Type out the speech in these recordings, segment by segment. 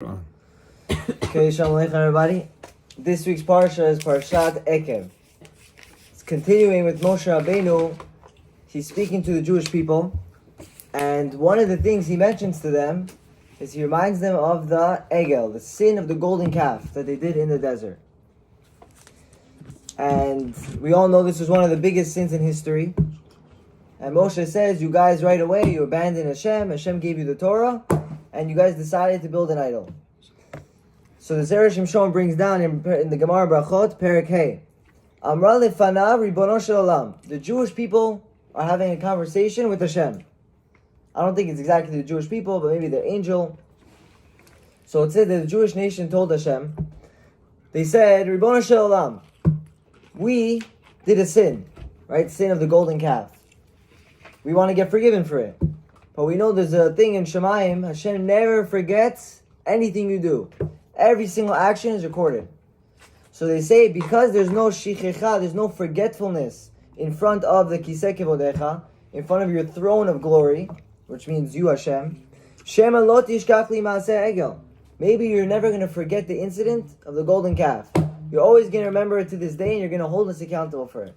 Okay, Shalom Aleichem everybody. This week's Parashat is Parashat Ekev. It's continuing with Moshe Rabbeinu. He's speaking to the Jewish people, and one of the things he mentions to them is he reminds them of the Egel, the sin of the golden calf that they did in the desert. And we all know this was one of the biggest sins in history. And Moshe says, you guys right away, you abandoned Hashem gave you the Torah, and you guys decided to build an idol. So the Zera Shimshon brings down in the Gemara Brachot, Perek Hey, Amra lefanav ribono shel olam. The Jewish people are having a conversation with Hashem. I don't think it's exactly the Jewish people, but maybe their angel. So it said that the Jewish nation told Hashem, they said, Ribono shel olam, we did a sin, right? Sin of the golden calf. We want to get forgiven for it. But we know there's a thing in Shemayim, Hashem never forgets anything you do. Every single action is recorded. So they say, because there's no shichecha, there's no forgetfulness in front of the kiseh kevodecha, in front of your throne of glory, which means you, Hashem, Shema lo tishkach li maaseh egel. Maybe you're never going to forget the incident of the golden calf. You're always going to remember it to this day, and you're going to hold us accountable for it.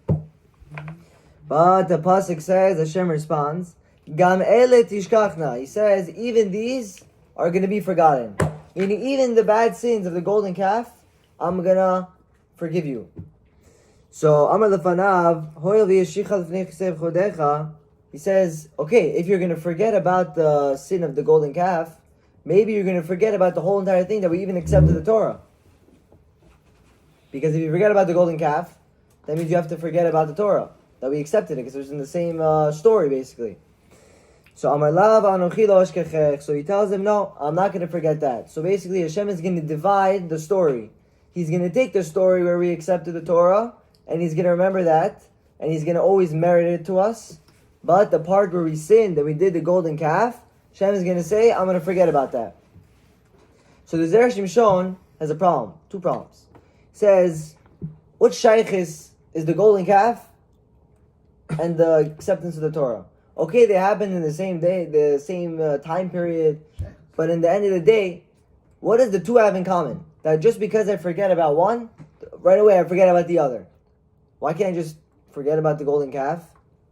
But the pasuk says, Hashem responds, Gam ele tishkachna. He says, even these are going to be forgotten. Meaning, even the bad sins of the golden calf, I'm going to forgive you. So, Amar lefanav, hoil v'yeshicha l'fnei chisev chodecha. He says, okay, if you're going to forget about the sin of the golden calf, maybe you're going to forget about the whole entire thing that we even accepted the Torah. Because if you forget about the golden calf, that means you have to forget about the Torah, that we accepted it, because it was in the same story, basically. So Amar Lav Anochi Lo Ashkechech. So he tells them, no, I'm not going to forget that. So basically, Hashem is going to divide the story. He's going to take the story where we accepted the Torah, and He's going to remember that, and He's going to always merit it to us. But the part where we sinned, that we did the golden calf, Hashem is going to say, I'm going to forget about that. So the Zera Shimshon has a problem, two problems. He says, what shaykhis is the golden calf and the acceptance of the Torah? Okay, they happened in the same day, the same time period, but in the end of the day, what does the two have in common? That just because I forget about one, right away I forget about the other. Why can't I just forget about the golden calf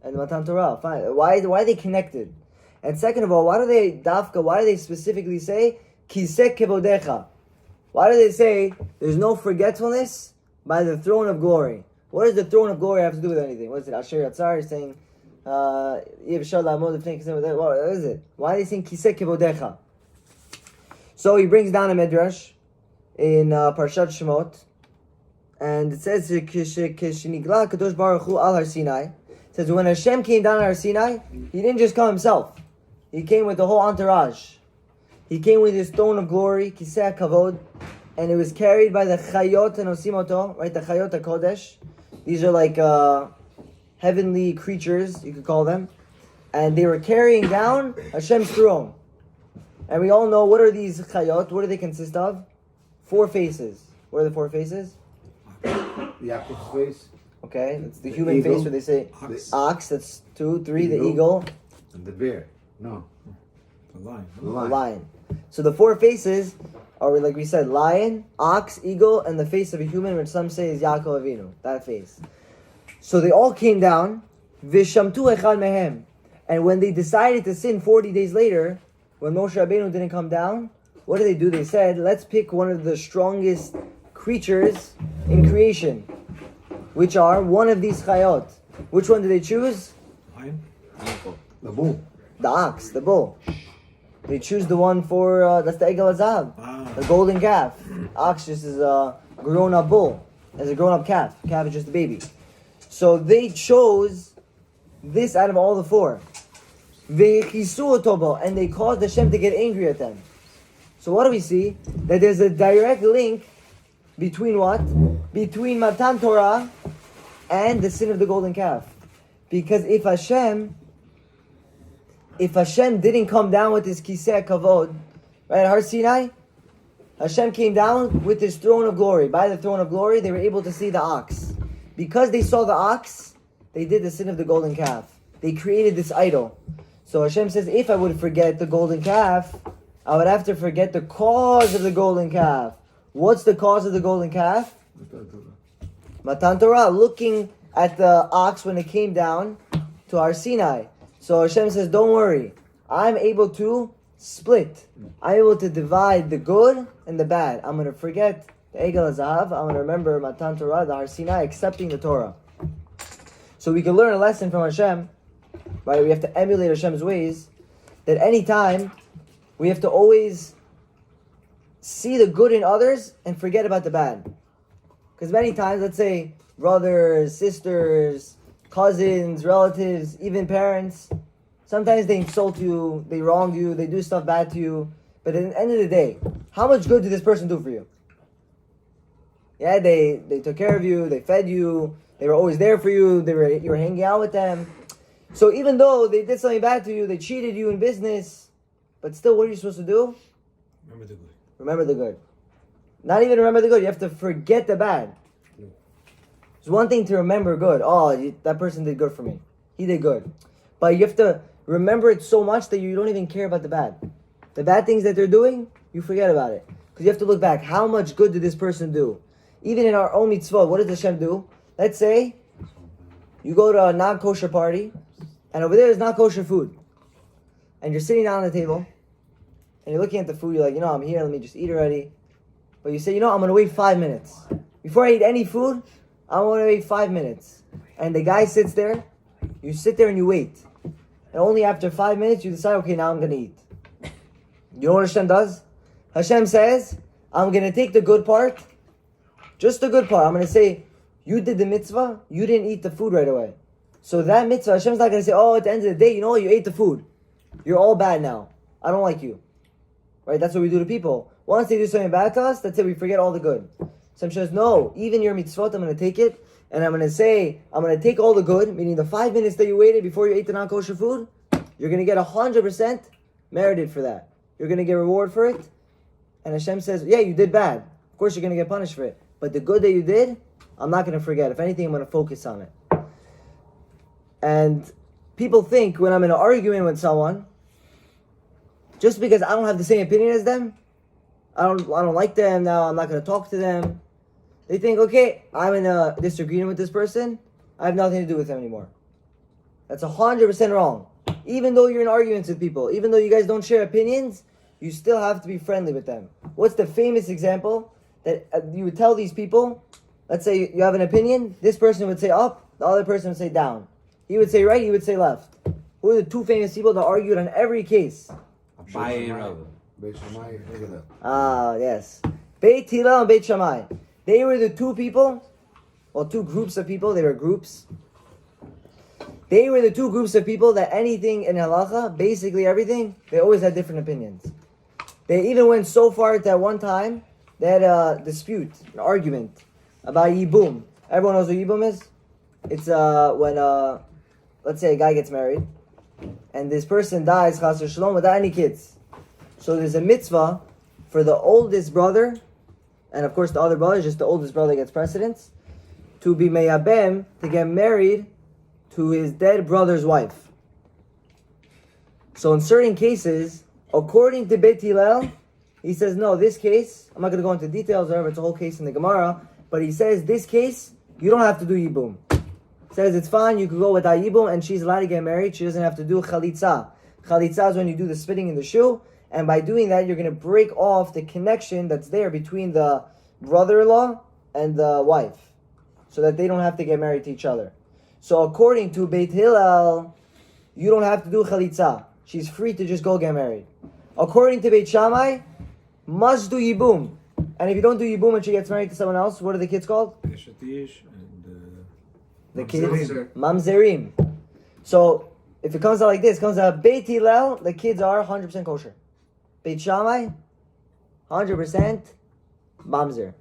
and the Matan Torah? Fine. Why are they connected? And second of all, why do they specifically say, Kiseh kevodecha? Why do they say, there's no forgetfulness by the throne of glory? What does the throne of glory have to do with anything? What is it? Asher Yatzar is saying, what is it? Why are they saying kiseh kevodecha? So he brings down a midrash in Parashat Shemot, and it says Kishenigla Kadosh Baruch Hu al Har Sinai. It says when Hashem came down on Har Sinai, He didn't just come Himself. He came with the whole entourage. He came with His throne of glory, kiseh kavod, and it was carried by the Chayot and Osimoto, right? The Chayot HaKodesh. These are like heavenly creatures, you could call them, and they were carrying down Hashem's throne. And we all know, what are these chayot? What do they consist of? 4 faces. What are the 4 faces? Yakov's face. Okay, it's the human eagle, face where they say ox, that's 2, 3, the eagle. And the bear. No. The Lion. So the 4 faces are, like we said, lion, ox, eagle, and the face of a human, which some say is Yakov Avinu, that face. So they all came down, Vishamtu echad mehem. And when they decided to sin 40 days later, when Moshe Rabbeinu didn't come down, what did? They said, let's pick one of the strongest creatures in creation, which are one of these chayot. Which one did they choose? Lion? The bull. The ox, the bull. They choose the one for, that's the Egel Hazav, the golden calf. Ox just is a grown-up bull, as a grown-up calf. Calf is just a baby. So they chose this out of all the 4. And they caused Hashem to get angry at them. So what do we see? That there's a direct link between what? Between Matan Torah and the sin of the golden calf. Because if Hashem didn't come down with His Kiseh Kavod, right, at Har Sinai, Hashem came down with His throne of glory. By the throne of glory, they were able to see the ox. Because they saw the ox, they did the sin of the golden calf. They created this idol. So Hashem says, if I would forget the golden calf, I would have to forget the cause of the golden calf. What's the cause of the golden calf? Matan Torah, looking at the ox when it came down to Har Sinai. So Hashem says, don't worry. I'm able to split. I'm able to divide the good and the bad. I'm going to forget the Egel HaZahav. I'm going to remember Matan Torah, the Har Sinai, accepting the Torah. So we can learn a lesson from Hashem, right? We have to emulate Hashem's ways, that any time we have to always see the good in others and forget about the bad. Because many times, let's say, brothers, sisters, cousins, relatives, even parents, sometimes they insult you, they wrong you, they do stuff bad to you. But at the end of the day, how much good did this person do for you? Yeah, they took care of you, they fed you, they were always there for you, you were hanging out with them. So even though they did something bad to you, they cheated you in business, but still, what are you supposed to do? Remember the good. Remember the good. Not even remember the good, you have to forget the bad. It's one thing to remember good. Oh, that person did good for me. He did good. But you have to remember it so much that you don't even care about the bad. The bad things that they're doing, you forget about it. Because you have to look back. How much good did this person do? Even in our own mitzvot, what does Hashem do? Let's say you go to a non-kosher party, and over there is not kosher food. And you're sitting down on the table, and you're looking at the food, you're like, I'm here, let me just eat already. But you say, I'm going to wait 5 minutes. Before I eat any food, I'm going to wait 5 minutes. And the guy sits there, you sit there and you wait. And only after 5 minutes, you decide, okay, now I'm going to eat. You know what Hashem does? Hashem says, I'm going to take the good part, just the good part. I'm going to say, you did the mitzvah, you didn't eat the food right away. So that mitzvah, Hashem's not going to say, at the end of the day, you know what, you ate the food. You're all bad now. I don't like you. Right? That's what we do to people. Once they do something bad to us, that's it, we forget all the good. So Hashem says, no, even your mitzvot, I'm going to take it, and I'm going to take all the good, meaning the 5 minutes that you waited before you ate the non-kosher food, you're going to get 100% merited for that. You're going to get reward for it. And Hashem says, yeah, you did bad. Of course you're going to get punished for it. But the good that you did, I'm not going to forget. If anything, I'm going to focus on it. And people think when I'm in an argument with someone, just because I don't have the same opinion as them, I don't like them now, I'm not going to talk to them. They think, okay, I'm in a disagreement with this person, I have nothing to do with them anymore. That's 100% wrong. Even though you're in arguments with people, even though you guys don't share opinions, you still have to be friendly with them. What's the famous example that you would tell these people? Let's say you have an opinion, this person would say up, the other person would say down. He would say right, he would say left. Who are the two famous people that argued on every case? Yes. Beit Hillel and Beit Shammai. They were the two people, two groups of people, they were groups. They were the two groups of people that anything in halacha, basically everything, they always had different opinions. They even went so far that one time, they had a dispute, an argument about yibum. Everyone knows what yibum is? It's when, let's say a guy gets married, and this person dies, chas v'shalom, without any kids. So there's a mitzvah for the oldest brother, and of course the other brother, just the oldest brother gets precedence, to be meyabem, to get married to his dead brother's wife. So in certain cases, according to Beit Hillel, he says, no, this case, I'm not going to go into details, whatever, it's a whole case in the Gemara, but he says, this case, you don't have to do yibum. He says, it's fine, you can go without yibum, and she's allowed to get married, she doesn't have to do chalitza. Chalitza is when you do the spitting in the shoe, and by doing that, you're going to break off the connection that's there between the brother-in-law and the wife, so that they don't have to get married to each other. So according to Beit Hillel, you don't have to do chalitza. She's free to just go get married. According to Beit Shammai, must do yibum. And if you don't do yibum and she gets married to someone else, what are the kids called? And the kids, mamzerim. So if it comes out like this, it comes out Beit Hillel, the kids are 100% kosher. Beit Shammai, 100% mamzer.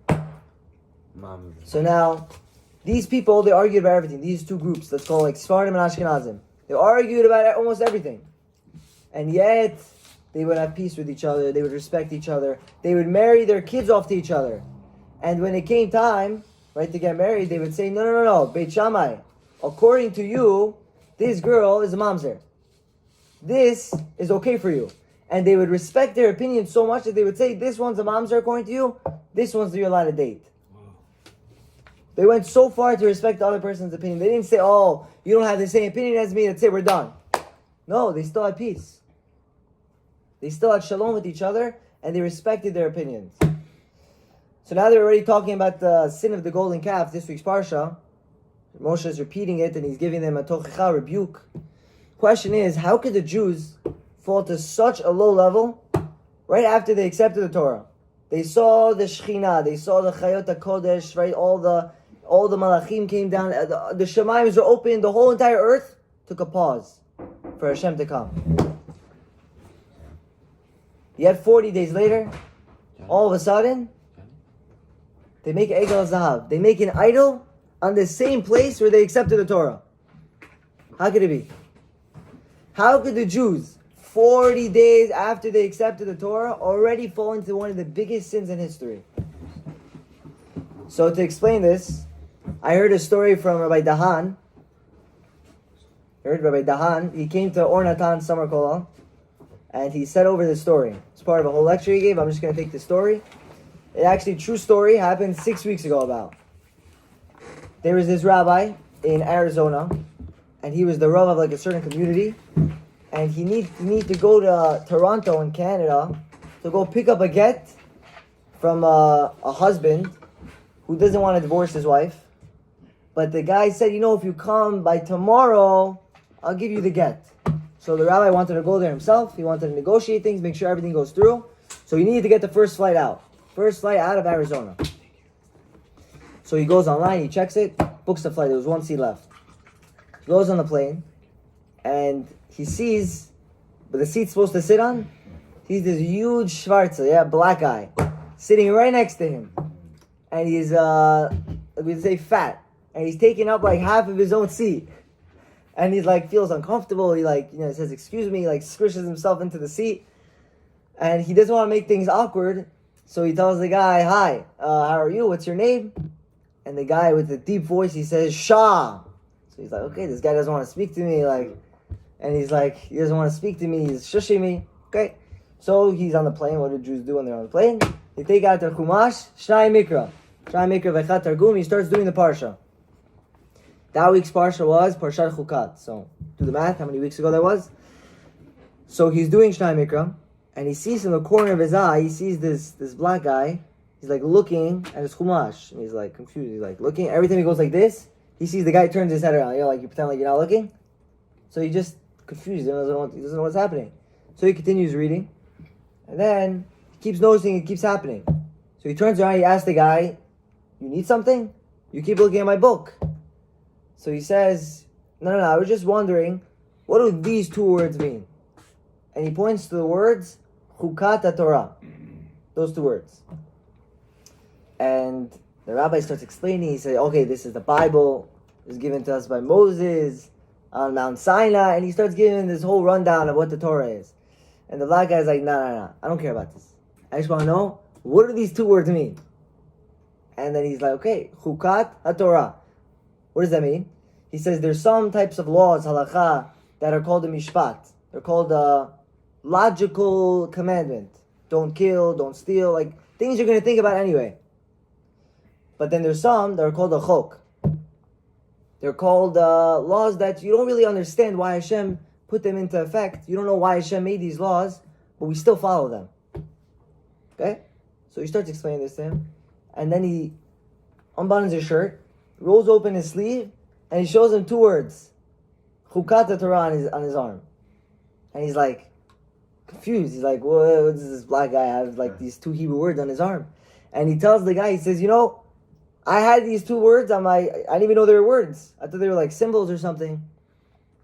So now, these people, they argued about everything. These two groups, let's call it like Sfardim and Ashkenazim. They argued about almost everything. And yet, they would have peace with each other. They would respect each other. They would marry their kids off to each other. And when it came time, right, to get married, they would say, no, Beit Shammai, according to you, this girl is a mamzer. This is okay for you. and they would respect their opinion so much that they would say, this one's a mamzer according to you, this one's you're allowed to date. They went so far to respect the other person's opinion. They didn't say, oh, you don't have the same opinion as me, let's say we're done. No, they still had peace. They still had shalom with each other, and they respected their opinions. So now they're already talking about the sin of the golden calf, this week's Parsha. Moshe is repeating it, and he's giving them a tochecha, rebuke. Question is, how could the Jews fall to such a low level right after they accepted the Torah? They saw the Shekhinah, they saw the Chayot HaKodesh, right? All the Malachim came down, the Shemaims were open, the whole entire earth took a pause for Hashem to come. Yet 40 days later, all of a sudden, they make Egel Zahav. They make an idol on the same place where they accepted the Torah. How could it be? How could the Jews, 40 days after they accepted the Torah, already fall into one of the biggest sins in history? So to explain this, I heard a story from Rabbi Dahan. He came to Or Natan Summer Kollel, and he said over this story. It's part of a whole lecture he gave. I'm just going to take the story. It actually, true story, happened 6 weeks ago about. There was this rabbi in Arizona, and he was the rav of like a certain community, and he need to go to Toronto in Canada to go pick up a get from a husband who doesn't want to divorce his wife. But the guy said, if you come by tomorrow, I'll give you the get. So the rabbi wanted to go there himself. He wanted to negotiate things, make sure everything goes through. So he needed to get the first flight out. First flight out of Arizona. So he goes online, he checks it, books the flight. There was one seat left. He goes on the plane, and he sees, but the seat's supposed to sit on, he's this huge Schwarzer, black guy, sitting right next to him. And he's, we'd say fat. And he's taking up like half of his own seat. And he's like, feels uncomfortable. He says, excuse me, squishes himself into the seat. And he doesn't want to make things awkward. So he tells the guy, hi, how are you? What's your name? And the guy with the deep voice, he says, Shah. So he's like, okay, this guy doesn't want to speak to me. And he's like, he doesn't want to speak to me. He's shushing me. Okay. So he's on the plane. What do Jews do when they're on the plane? They take out their chumash, Shnai Mikra. Shnai Mikra v'chat targum. He starts doing the parsha. That week's parsha was Parashat Chukat. So do the math, how many weeks ago that was? So he's doing Shnai Mikra, and he sees in the corner of his eye, he sees this black guy. He's looking at his chumash, and he's confused. He's looking. Every time he goes like this, he sees the guy turns his head around. You pretend like you're not looking. So he just confused. He doesn't know what's happening. So he continues reading, and then he keeps noticing it keeps happening. So he turns around. He asks the guy, "You need something? You keep looking at my book." So he says, No, I was just wondering, what do these two words mean? And he points to the words, Chukat Torah. Those two words. And the rabbi starts explaining, he said, okay, this is the Bible. It was given to us by Moses on Mount Sinai. And he starts giving this whole rundown of what the Torah is. And the black guy's like, no, I don't care about this. I just want to know, what do these two words mean? And then he's like, okay, Chukat HaTorah. What does that mean? He says there's some types of laws, halakha, that are called a mishpat. They're called a logical commandment. Don't kill, don't steal, things you're going to think about anyway. But then there's some that are called a chok. They're called laws that you don't really understand why Hashem put them into effect. You don't know why Hashem made these laws, but we still follow them. Okay? So he starts explaining this to him. And then he unbuttons his shirt, rolls open his sleeve, and he shows him two words. Chukat Torah on his arm. And he's confused. He's like, what does this black guy have these two Hebrew words on his arm? And he tells the guy, he says, I had these two words on I didn't even know they were words. I thought they were symbols or something.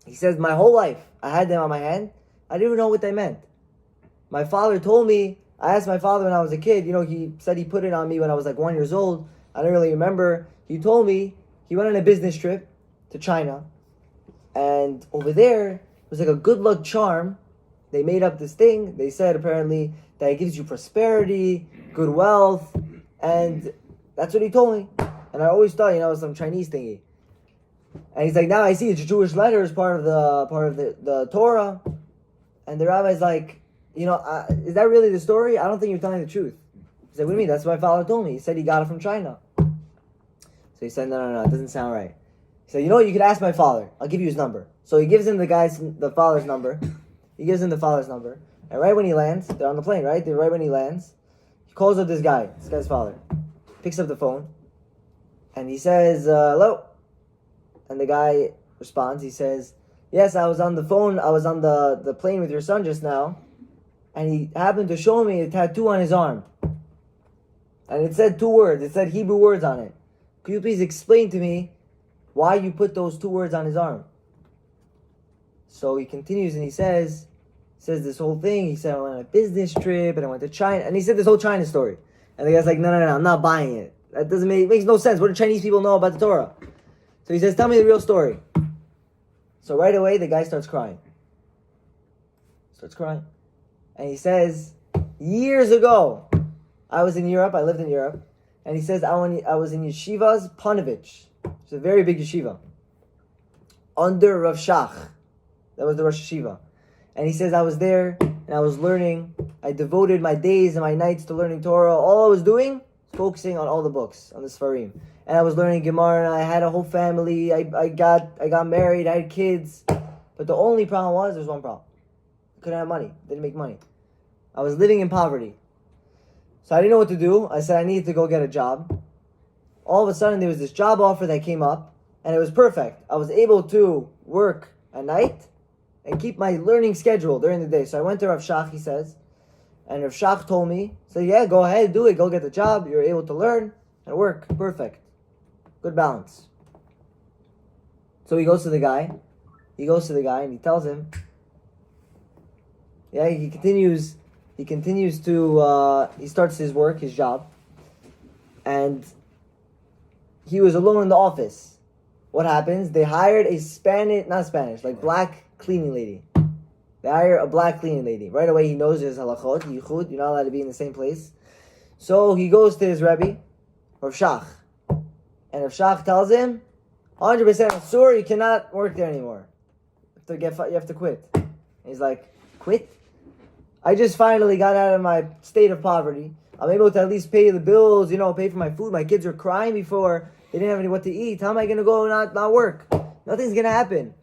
He says, my whole life, I had them on my hand. I didn't even know what they meant. My father told me, I asked my father when I was a kid, he said he put it on me when I was 1 year old. I don't really remember. He told me he went on a business trip to China. And over there, it was a good luck charm. They made up this thing. They said apparently that it gives you prosperity, good wealth. And that's what he told me. And I always thought, it was some Chinese thingy. And he's like, now I see it's a Jewish letter as part of the Torah. And the rabbi's like, is that really the story? I don't think you're telling the truth. He said, what do you mean? That's what my father told me. He said he got it from China. So he said, no, it doesn't sound right. He said, you know what? You could ask my father. I'll give you his number. So he gives him the father's number. He gives him the father's number. And right when he lands, they're on the plane, right? Right when he lands, he calls up this guy's father. Picks up the phone. And he says, hello. And the guy responds. He says, yes, I was on the phone. I was on the plane with your son just now. And he happened to show me a tattoo on his arm. And it said 2 words. It said Hebrew words on it. Could you please explain to me why you put those 2 words on his arm? So he continues and he says this whole thing. He said, I went on a business trip and I went to China. And he said this whole China story. And the guy's like, no, I'm not buying it. That makes no sense. What do Chinese people know about the Torah? So he says, tell me the real story. So right away, the guy starts crying. And he says, years ago, I was in Europe. I lived in Europe. And he says, I was in yeshivas, Panovich. It's a very big yeshiva. Under Rav Shach. That was the Rosh Yeshiva. And he says, I was there and I was learning. I devoted my days and my nights to learning Torah. All I was doing was focusing on all the books, on the Sfarim. And I was learning Gemara. I had a whole family. I got married. I had kids. But the only problem was, there was one problem. I couldn't have money. Didn't make money. I was living in poverty. So I didn't know what to do. I said I needed to go get a job. All of a sudden, there was this job offer that came up. And it was perfect. I was able to work at night and keep my learning schedule during the day. So I went to Rav Shach, he says. And Rav Shach told me, yeah, go ahead, do it. Go get the job. You're able to learn and work. Perfect. Good balance. So he goes to the guy. And he tells him, he continues to, he starts his work, his job. And he was alone in the office. What happens? They hired black cleaning lady. They hire a black cleaning lady. Right away he knows there's halachot, yichud, you're not allowed to be in the same place. So he goes to his Rebbe, Rav Shach. And Rav Shach tells him, 100% asur, you cannot work there anymore. You have to quit. And he's like, quit? I just finally got out of my state of poverty. I'm able to at least pay the bills, pay for my food. My kids were crying before. They didn't have what to eat. How am I going to go not work? Nothing's going to happen.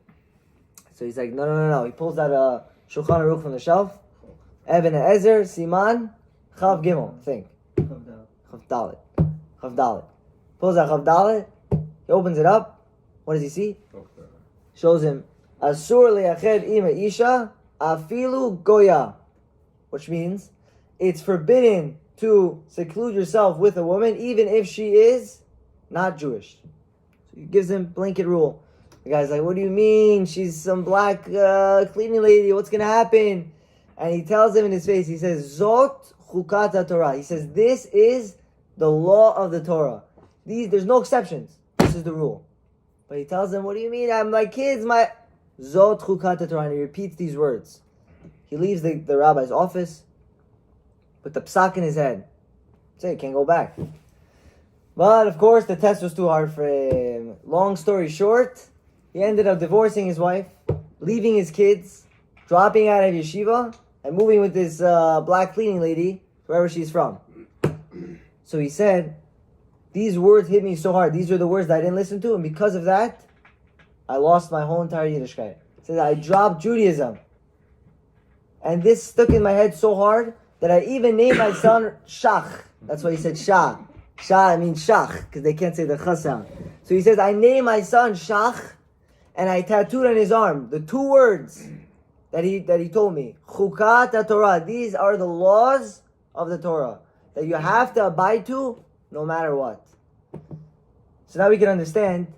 So he's like, no. He pulls out a Shulchan Aruch from the shelf. Even Ezer, Siman, Chav Gimel, I think. Chav Dalet. Pulls out Chav Dalet. He opens it up. What does he see? Shows him, Asur leyached ima isha, afilu goya. Which means, it's forbidden to seclude yourself with a woman, even if she is not Jewish. So he gives him blanket rule. The guy's like, what do you mean? She's some black cleaning lady. What's going to happen? And he tells him in his face, he says, Zot chukat Torah. He says, this is the law of the Torah. There's no exceptions. This is the rule. But he tells them, what do you mean? My kids, Zot chukat Torah. And he repeats these words. He leaves the rabbi's office with the psak in his head. Say, he can't go back. But, of course, the test was too hard for him. Long story short, he ended up divorcing his wife, leaving his kids, dropping out of yeshiva, and moving with this black cleaning lady, wherever she's from. So he said, these words hit me so hard. These are the words that I didn't listen to, and because of that, I lost my whole entire Yiddishkeit. He said, I dropped Judaism. And this stuck in my head so hard that I even named my son Shach. That's why he said Shah. Shah means Shach, because they can't say the Ch sound. So he says, I named my son Shach, and I tattooed on his arm the 2 words that he told me. Chukat Torah. These are the laws of the Torah that you have to abide to no matter what. So now we can understand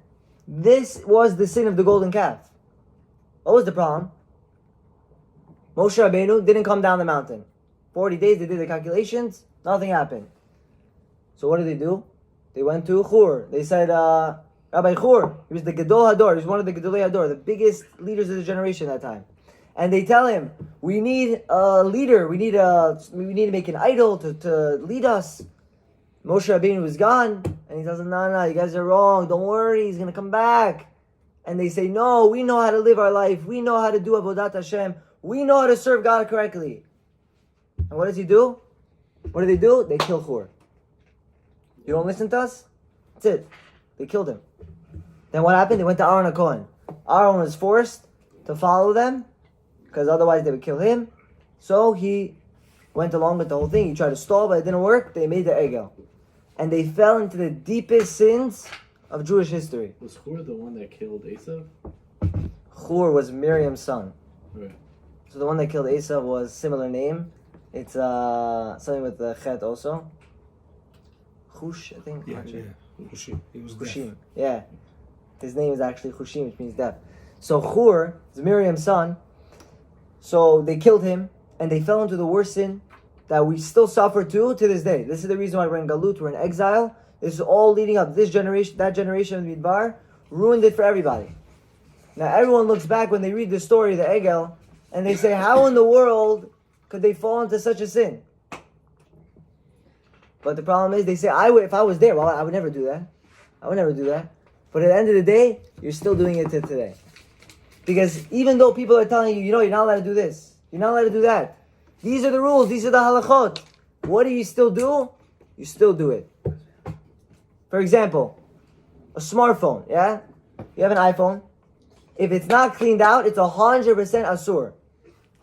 this was the sin of the golden calf. What was the problem? Moshe Rabbeinu didn't come down the mountain. 40 days, they did the calculations, nothing happened. So what did they do? They went to Chur. They said, Rabbi Chur, he was the Gadol Hador, he was one of the Gedolei Hador, the biggest leaders of the generation at that time. And they tell him, we need a leader, we need to make an idol to lead us. Moshe Rabbeinu was gone, and he tells them, no, you guys are wrong, don't worry, he's going to come back. And they say, no, we know how to live our life, we know how to do Avodat Hashem, we know how to serve God correctly. And what does he do? What do they do? They kill Hur. You don't listen to us? That's it. They killed him. Then what happened? They went to Aaron HaKohen. Aaron was forced to follow them because otherwise they would kill him. So he went along with the whole thing. He tried to stall, but it didn't work. They made the Egel. And they fell into the deepest sins of Jewish history. Was Hur the one that killed Esav? Hur was Miriam's son. Right. So the one that killed Esav was similar name. It's something with the Chet also. Hush, I think. Yeah. Hushim. He was deaf. Hushim. Yeah. His name is actually Hushim, which means deaf. So Hur is Miriam's son. So they killed him, and they fell into the worst sin that we still suffer to this day. This is the reason why we're in Galut, we're in exile. This is all leading up. This generation, that generation of Midbar, ruined it for everybody. Now everyone looks back when they read the story of the Egel, and they say, how in the world could they fall into such a sin? But the problem is, they say, if I was there, well, I would never do that. I would never do that. But at the end of the day, you're still doing it to today. Because even though people are telling you, you're not allowed to do this, you're not allowed to do that, these are the rules, these are the halachot, what do you still do? You still do it. For example, a smartphone, yeah? You have an iPhone. If it's not cleaned out, it's 100% asur.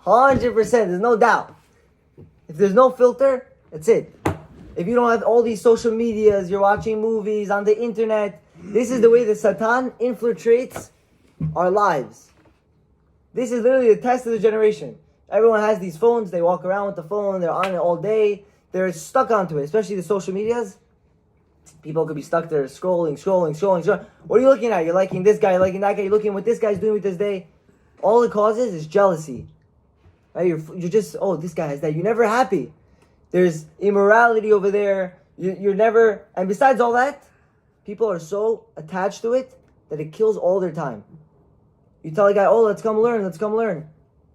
100%, there's no doubt. If there's no filter, that's it. If you don't have all these social medias, you're watching movies on the internet, this is the way the Satan infiltrates our lives. This is literally the test of the generation. Everyone has these phones, they walk around with the phone, they're on it all day, they're stuck onto it, especially the social medias. People could be stuck there scrolling. What are you looking at? You're liking this guy, you're liking that guy, you're looking at what this guy's doing with this day. All it causes is jealousy. Right? You're just, this guy has that. You're never happy. There's immorality over there. You're never, and besides all that, people are so attached to it that it kills all their time. You tell a guy, let's come learn.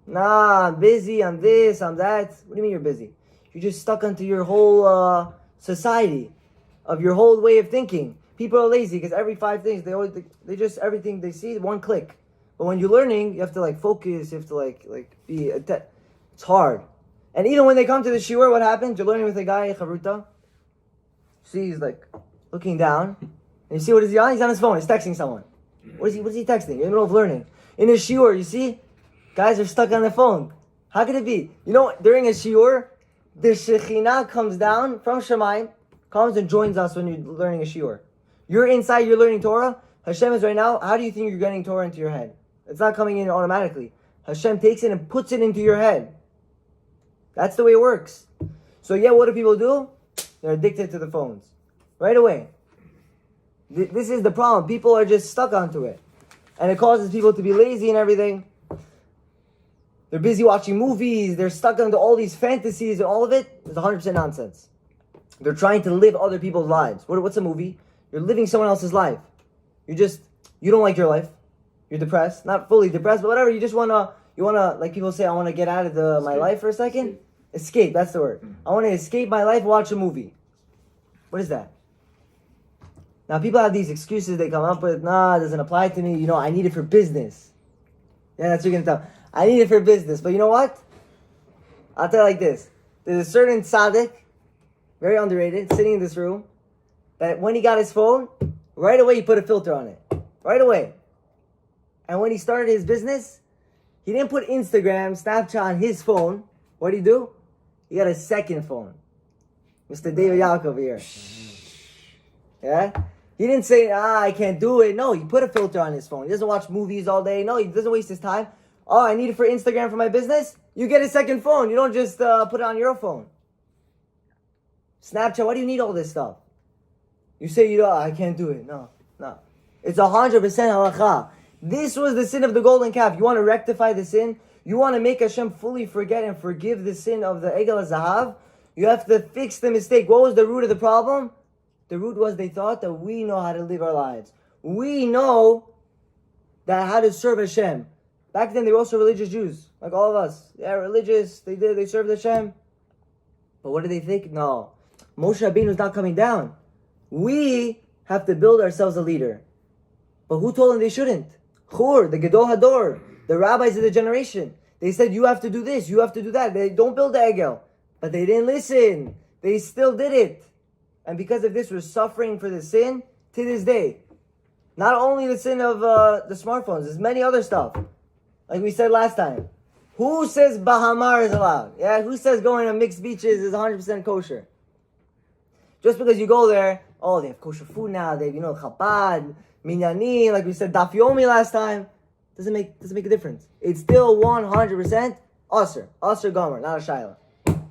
Nah, I'm busy, I'm this, I'm that. What do you mean you're busy? You're just stuck onto your whole society, of your whole way of thinking. People are lazy because every 5 things, they just, everything they see, one click. But when you're learning, you have to focus, you have to be, it's hard. And even when they come to the shiur, what happens? You're learning with a guy, Chavruta. See, he's looking down. And you see what is he on? He's on his phone. He's texting someone. What is he texting? You're in the middle of learning. In a shiur, you see? Guys are stuck on their phone. How can it be? During a shiur, the Shekhinah comes down from Shemayim, comes and joins us when you're learning a shiur. You're inside, you're learning Torah. Hashem is right now, how do you think you're getting Torah into your head? It's not coming in automatically. Hashem takes it and puts it into your head. That's the way it works. So what do people do? They're addicted to the phones. Right away. This is the problem. People are just stuck onto it. And it causes people to be lazy and everything. They're busy watching movies. They're stuck onto all these fantasies and all of it is 100% nonsense. They're trying to live other people's lives. What's a movie? You're living someone else's life. You don't like your life. You're depressed. Not fully depressed, but whatever. You want to, like people say, I want to get out of my life for a second. Escape, that's the word. I want to escape my life, watch a movie. What is that? Now people have these excuses they come up with. Nah, it doesn't apply to me. I need it for business. Yeah, that's what you're going to tell. I need it for business. But you know what? I'll tell you like this. There's a certain tzaddik, very underrated, sitting in this room, that when he got his phone, right away he put a filter on it. Right away. And when he started his business, he didn't put Instagram, Snapchat on his phone. What did he do? He got a second phone. Mr. David Yakov here. Yeah? He didn't say, I can't do it. No, he put a filter on his phone. He doesn't watch movies all day. No, he doesn't waste his time. I need it for Instagram for my business. You get a second phone. You don't just put it on your phone. Snapchat, why do you need all this stuff? You say, I can't do it. No. It's 100% halacha. This was the sin of the golden calf. You want to rectify the sin? You want to make Hashem fully forget and forgive the sin of the Egel HaZahav? You have to fix the mistake. What was the root of the problem? The root was they thought that we know how to live our lives. We know that how to serve Hashem. Back then they were also religious Jews, like all of us. Yeah, religious, they served Hashem. But what did they think? No. Moshe Rabbeinu is not coming down. We have to build ourselves a leader. But who told them they shouldn't? Hur, the Gedol Hador, the rabbis of the generation. They said, you have to do this, you have to do that. They don't build the Egel. But they didn't listen. They still did it. And because of this, we're suffering for the sin to this day. Not only the sin of the smartphones, there's many other stuff. Like we said last time. Who says Bahamar is allowed? Yeah, who says going to mixed beaches is 100% kosher? Just because you go there, oh, they have kosher food now, they have, Chabad, Minyani, like we said, Daf Yomi last time, doesn't make a difference. It's still 100% Asr Gomer, not a Shaila.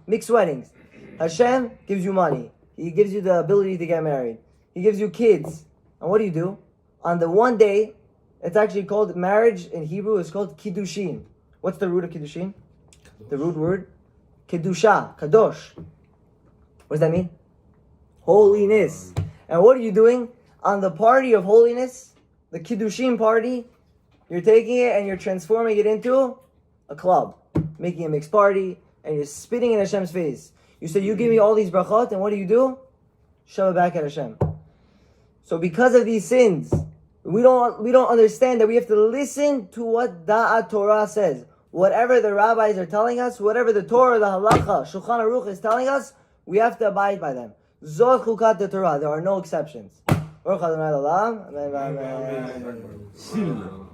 Mixed weddings. Hashem gives you money. He gives you the ability to get married. He gives you kids. And what do? On the one day, it's actually called marriage in Hebrew, it's called Kiddushin. What's the root of Kiddushin? Kadosh. The root word? Kedusha, Kadosh. What does that mean? Holiness. And what are you doing? On the party of holiness, the Kiddushin party, you're taking it and you're transforming it into a club. Making a mixed party, and you're spitting in Hashem's face. You say, you give me all these brachot, and what do? Shove it back at Hashem. So because of these sins, we don't understand that we have to listen to what Da'at Torah says. Whatever the rabbis are telling us, whatever the Torah, the Halacha, Shulchan Aruch is telling us, we have to abide by them. Zot chukat the Torah. There are no exceptions. Baruch Adonai L'olam. Amen.